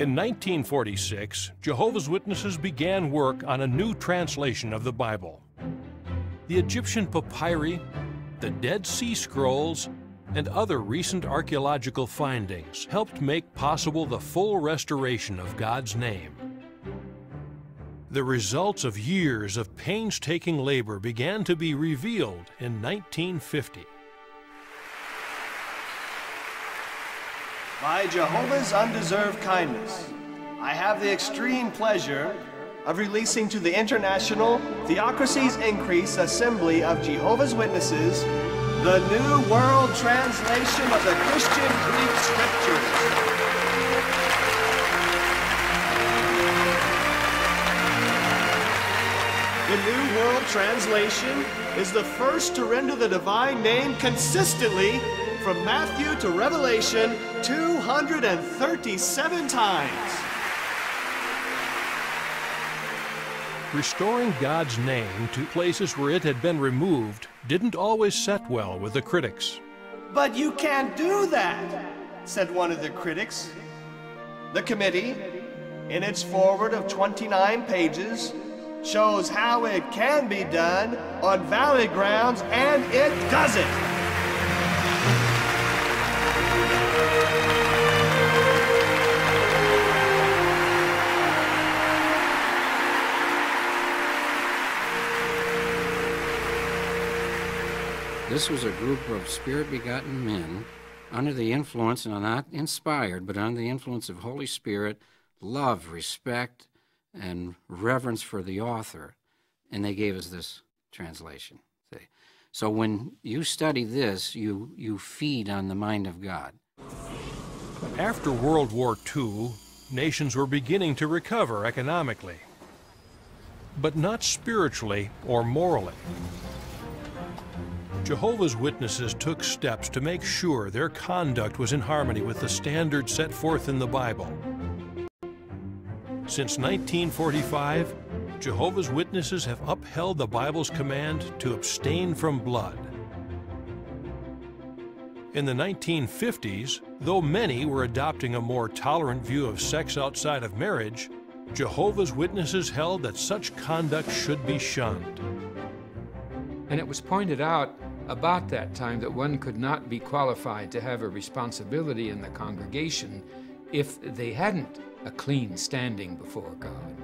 In 1946, Jehovah's Witnesses began work on a new translation of the Bible. The Egyptian papyri, the Dead Sea Scrolls, and other recent archaeological findings helped make possible the full restoration of God's name. The results of years of painstaking labor began to be revealed in 1950. By Jehovah's undeserved kindness, I have the extreme pleasure of releasing to the International Theocracy's Increase Assembly of Jehovah's Witnesses the New World Translation of the Christian Greek Scriptures. The New World Translation is the first to render the divine name consistently from Matthew to Revelation 237 times. Restoring God's name to places where it had been removed didn't always set well with the critics. But you can't do that, said one of the critics. The committee, in its foreword of 29 pages, shows how it can be done on valid grounds, and it doesn't. This was a group of Spirit-begotten men under the influence, and not inspired, but under the influence of Holy Spirit, love, respect, and reverence for the author, and they gave us this translation. See? So when you study this, you feed on the mind of God. After World War II, nations were beginning to recover economically, but not spiritually or morally. Jehovah's Witnesses took steps to make sure their conduct was in harmony with the standards set forth in the Bible. Since 1945, Jehovah's Witnesses have upheld the Bible's command to abstain from blood. In the 1950s, though many were adopting a more tolerant view of sex outside of marriage, Jehovah's Witnesses held that such conduct should be shunned. And it was pointed out about that time that one could not be qualified to have a responsibility in the congregation if they hadn't a clean standing before God.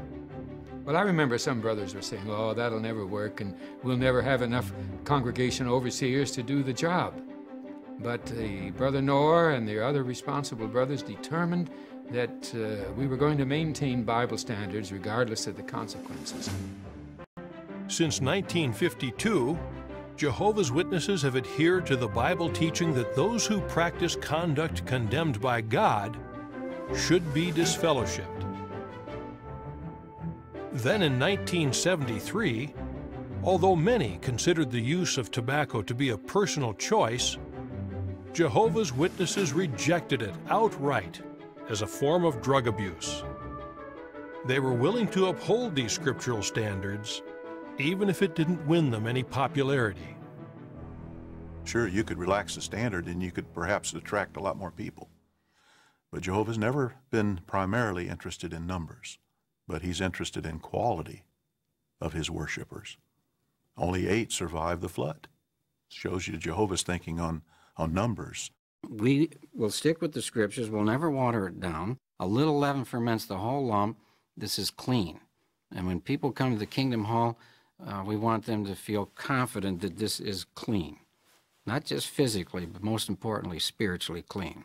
Well, I remember some brothers were saying, oh, that'll never work, and we'll never have enough congregation overseers to do the job. But Brother Noah and the other responsible brothers determined that we were going to maintain Bible standards regardless of the consequences. Since 1952, Jehovah's Witnesses have adhered to the Bible teaching that those who practice conduct condemned by God should be disfellowshipped. Then in 1973, although many considered the use of tobacco to be a personal choice, Jehovah's Witnesses rejected it outright as a form of drug abuse. They were willing to uphold these scriptural standards even if it didn't win them any popularity. Sure, you could relax the standard and you could perhaps attract a lot more people. But Jehovah's never been primarily interested in numbers, but he's interested in quality of his worshipers. Only 8 survived the flood. Shows you Jehovah's thinking on numbers. We will stick with the scriptures. We'll never water it down. A little leaven ferments the whole lump. This is clean. And when people come to the Kingdom Hall, we want them to feel confident that this is clean. Not just physically, but most importantly, spiritually clean.